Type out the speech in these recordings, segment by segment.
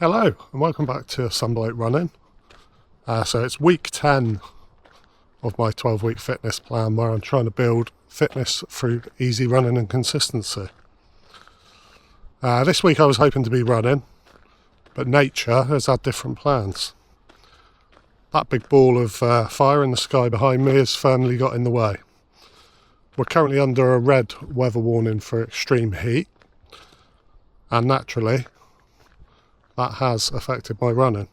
Hello and welcome back to Sunblight Running. So it's week 10 of my 12-week fitness plan where I'm trying to build fitness through easy running and consistency. This week I was hoping to be running, but nature has had different plans. That big ball of fire in the sky behind me has firmly got in the way. We're currently under a red weather warning for extreme heat, and naturally that has affected my running.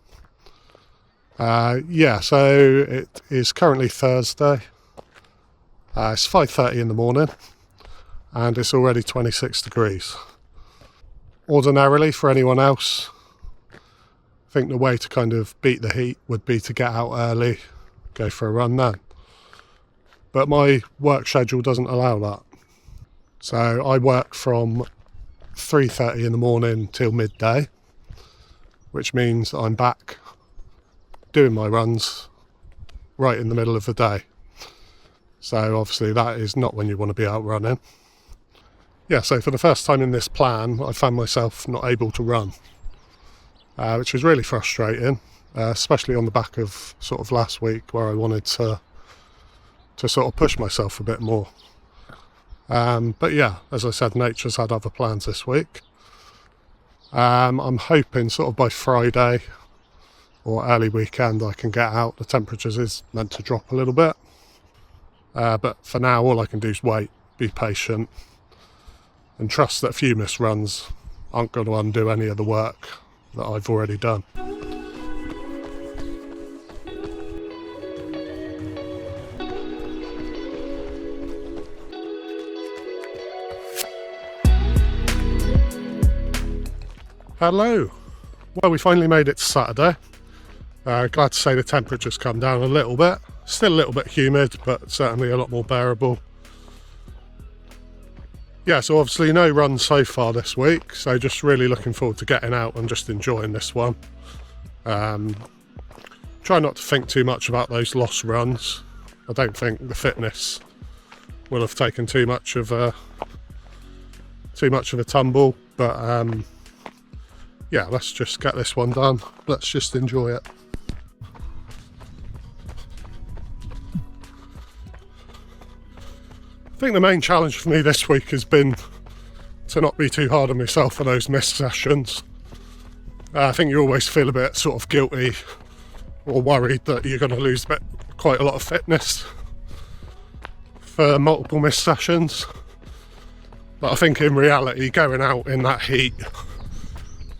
So it is currently Thursday. It's 5:30 in the morning and it's already 26 degrees. Ordinarily, for anyone else, I think the way to kind of beat the heat would be to get out early, go for a run then. But my work schedule doesn't allow that. So I work from 3:30 in the morning till midday, which means I'm back doing my runs right in the middle of the day. So obviously that is not when you want to be out running. So for the first time in this plan, I found myself not able to run, which was really frustrating, especially on the back of sort of last week where I wanted to sort of push myself a bit more. But yeah, as I said, nature's had other plans this week. I'm hoping sort of by Friday or early weekend I can get out. The temperatures is meant to drop a little bit. But for now, all I can do is wait, be patient, and trust that a few missed runs aren't going to undo any of the work that I've already done. Hello. Well, we finally made it to Saturday. Glad to say the temperature's come down a little bit. Still a little bit humid, but certainly a lot more bearable. So obviously no runs so far this week, so just really looking forward to getting out and just enjoying this one. Try not to think too much about those lost runs. I don't think the fitness will have taken too much of a tumble, but let's just get this one done. Let's just enjoy it. I think the main challenge for me this week has been to not be too hard on myself for those missed sessions. I think you always feel a bit sort of guilty or worried that you're going to lose quite a lot of fitness for multiple missed sessions. But I think in reality, going out in that heat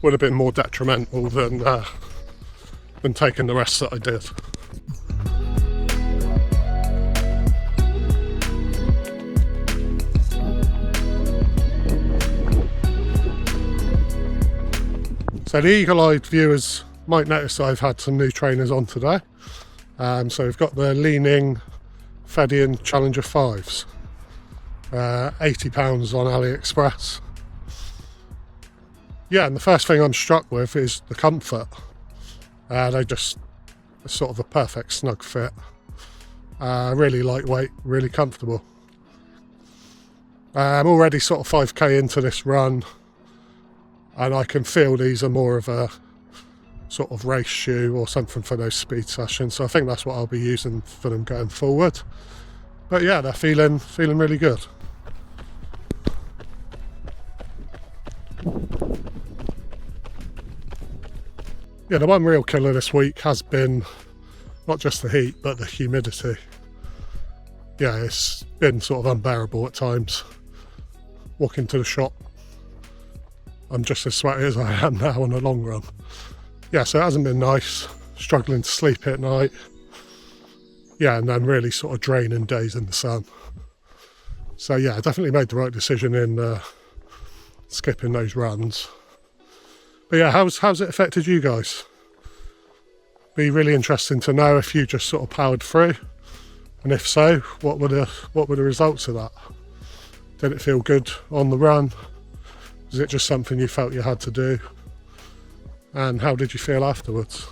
would have been more detrimental than taking the rest that I did. So the eagle-eyed viewers might notice I've had some new trainers on today. So we've got the Li-Ning Fedian Challenger 5s, £80 on AliExpress. And the first thing I'm struck with is the comfort. They just are sort of a perfect snug fit. Really lightweight, really comfortable. I'm already sort of 5k into this run, and I can feel these are more of a sort of race shoe or something for those speed sessions. So I think that's what I'll be using for them going forward. But they're feeling really good. The one real killer this week has been not just the heat, but the humidity. It's been sort of unbearable at times. Walking to the shop, I'm just as sweaty as I am now on a long run. So it hasn't been nice, struggling to sleep at night. And then really sort of draining days in the sun. So I definitely made the right decision in skipping those runs. But how's it affected you guys? Be really interesting to know if you just sort of powered through, and if so, what were the results of that? Did it feel good on the run? Was it just something you felt you had to do? And how did you feel afterwards?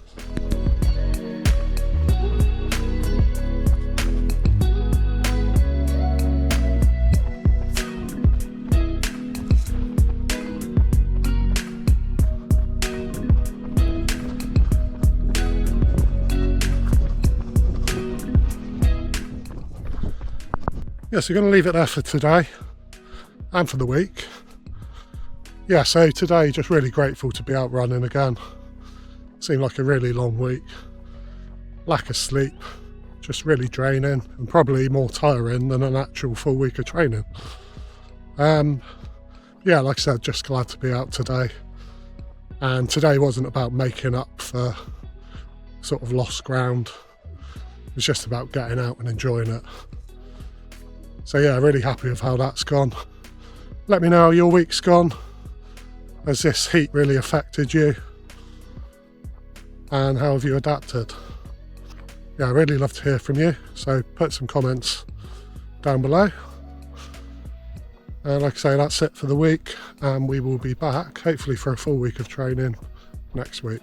Yeah, so we're going to leave it there for today and for the week. Yeah, so today just really grateful to be out running again. Seemed like a really long week. Lack of sleep, just really draining and probably more tiring than an actual full week of training. Yeah, like I said, just glad to be out today. And today wasn't about making up for sort of lost ground. It was just about getting out and enjoying it. So yeah, really happy with how that's gone. Let me know how your week's gone. Has this heat really affected you? And how have you adapted? Yeah, I'd really love to hear from you. So put some comments down below. Like I say, that's it for the week, and we will be back hopefully for a full week of training next week.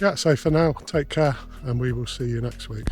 Yeah, so for now, take care, and we will see you next week.